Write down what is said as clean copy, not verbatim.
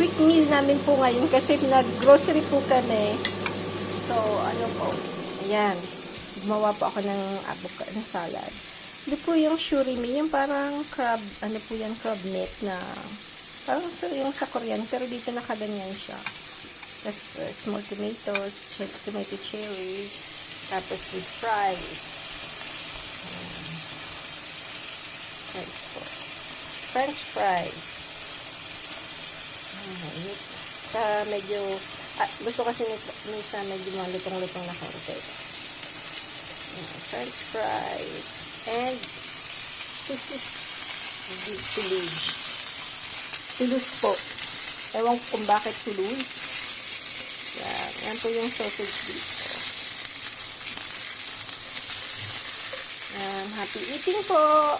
quick meal namin po ngayon kasi nag-grocery po kami. So, ano po, ayan. Gumawa po ako ng avocado salad. Ito po yung surimi, yung parang crab, ano po yan, crab meat na, parang yung sa Korean, pero dito nakaganyan siya. Tapos, small tomatoes, tomato cherries, tapos with fries. Fries po. French fries. Medyo, gusto kasi nisa medyo malutong-lutong na konti. French fries. And, sauces Toulouse. Toulouse po. Ewan ko kung bakit Toulouse. Yan po yung sausage dito. Happy eating po!